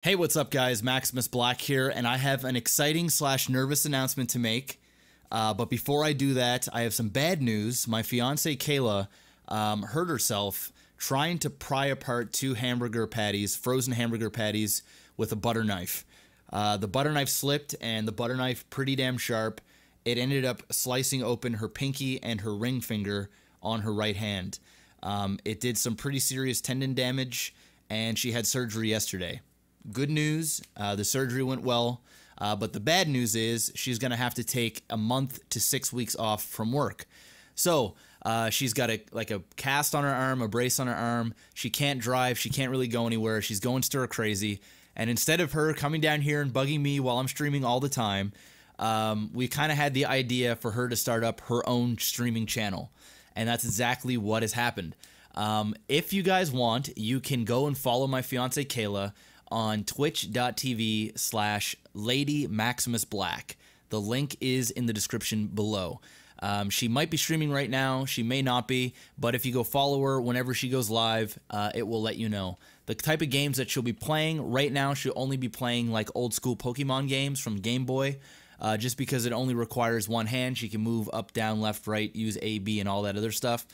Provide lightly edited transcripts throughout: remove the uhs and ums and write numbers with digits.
Hey, what's up, guys? MaximusBlack here, and I have an exciting / nervous announcement to make. But before I do that, I have some bad news. My fiance Kayla hurt herself trying to pry apart two hamburger patties, frozen hamburger patties, with a butter knife. The butter knife slipped, and the butter knife pretty damn sharp. It ended up slicing open her pinky and her ring finger on her right hand. It did some pretty serious tendon damage, and she had surgery yesterday. Good news, the surgery went well, but the bad news is she's going to have to take a month to 6 weeks off from work. So she's got a cast on her arm, a brace on her arm. She can't drive. She can't really go anywhere. She's going stir crazy. And instead of her coming down here and bugging me while I'm streaming all the time, we kind of had the idea for her to start up her own streaming channel. And that's exactly what has happened. If you guys want, you can go and follow my fiance Kayla on twitch.tv/LadyMaximusBlack. The link is in the description below. She might be streaming right now. She may not be, but if you go follow her whenever she goes live, it will let you know. The type of games that she'll be playing right now, she'll only be playing like old school Pokemon games from Game Boy, just because it only requires one hand. She can move up, down, left, right, use A, B, and all that other stuff.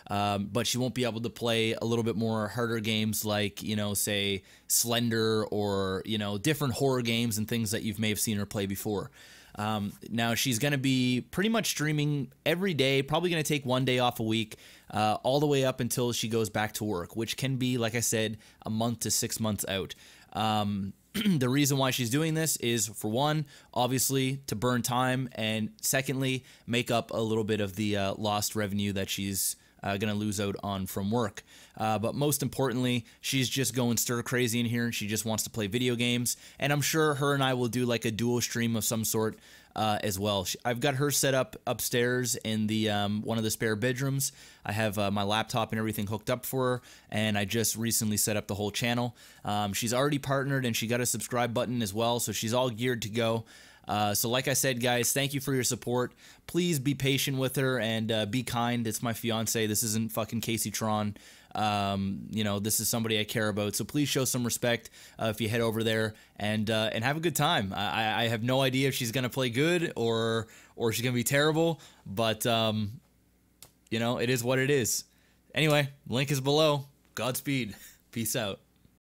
But she won't be able to play a little bit more harder games like, you know, say Slender or, you know, different horror games and things that you may have seen her play before. Now she's going to be pretty much streaming every day, probably going to take one day off a week, all the way up until she goes back to work, which can be, like I said, a month to 6 months out. The reason why she's doing this is, for one, obviously to burn time, and secondly, make up a little bit of the lost revenue that she's going to lose out on from work. But most importantly, she's just going stir crazy in here, and she just wants to play video games. And I'm sure her and I will do like a duo stream of some sort as well. I've got her set up upstairs in the one of the spare bedrooms. I have my laptop and everything hooked up for her, and I just recently set up the whole channel. She's already partnered, and she got a subscribe button as well, so she's all geared to go. So like I said, guys, thank you for your support. Please be patient with her and be kind. It's my fiance. This isn't fucking Casey Tron. You know, this is somebody I care about. So please show some respect if you head over there and have a good time. I have no idea if she's gonna play good or she's gonna be terrible, but you know, it is what it is. Anyway, link is below. Godspeed. Peace out.